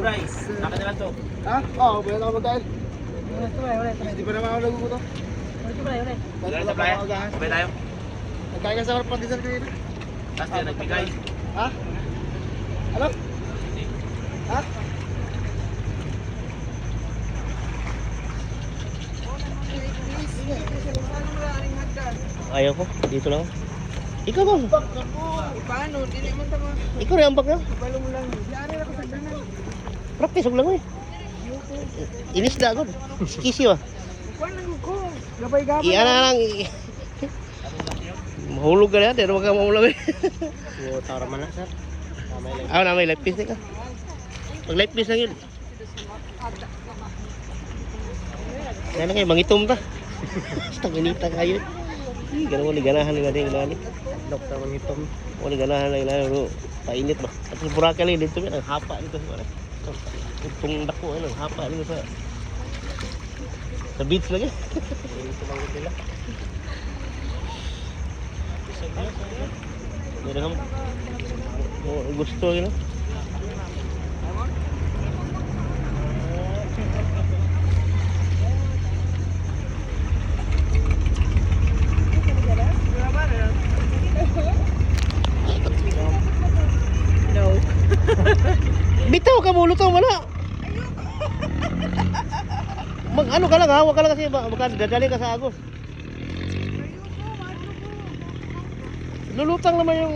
rice. Naka na lang to. Ha? Oo, pwede na ako magkain. Wala. Hindi pa naman ako nagugutom. Wala. Wala sa playa. Sabay tayo. Nagkain ka sa pandesal kanina. Tapos din nagbigay. Ha? Ano? Ha? Ayaw ko, dito lang. Ikaw bang? Paano? Di naman tama. Ikaw rin ang bak na. Balo mo lang. Yari ako sa danan. Practice, huwag lang eh. Inis na agad. Kisi ba? Paano ko? Gabay-gabay. Iyan na lang. Mahulog ka na yan, pero huwag ka mahulog eh. Tara man na, sir. Ako na, may life piece na ka. Pag life piece lang yun. Yan na kayo, mangitom ta. Basta ganita kayo. Ganun wala ganahan nila din ganahan. Doktor mangitom. Wala ganahan nila pero painit ba. At sa Boracay lang dito ang hapa nito sa mana. Itong dako ano, hapa nito sa beach lagi. Meron kamu. Oh, gusto yun. No. Bitaw ka mo lutong wala. Mag ano ka lang ha, wag ka lang kasi baka dadali ka sa Agos. Lulutang naman yung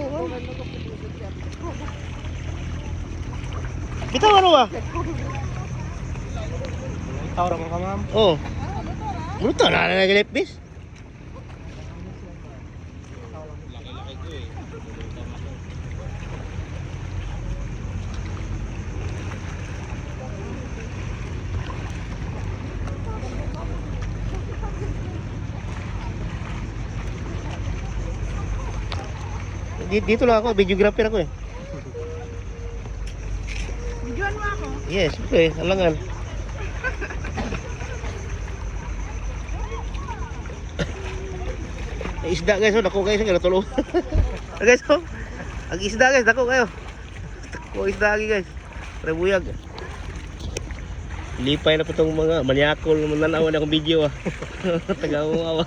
Bitaw ano ba? Tawra mo ka, ma'am. Oh. Lutang na naglipis. Dito lang ako, videographer ako eh. Videoan mo ako. Yes, okay, alangan. Ay, isda guys, oh, dako guys, ang tulo. Guys, oh. Ang isda guys, dako kayo. Dako isda lagi guys. Rebuyag. Lipay na po itong mga manyakol mananawan akong video ah. Tagaw awa.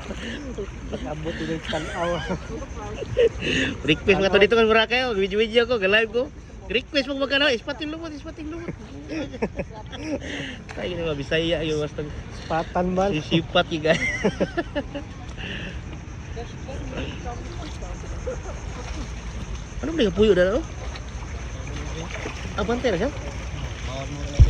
Abot din tanaw. Request mga to dito kan Boracay oh, video-video ko, live ko. Request mo magkano, ispating lumot. Tayo na Bisaya yung basta Patan man. sisipat yung guys. Ano ba yung puyo na no? Abante na siya?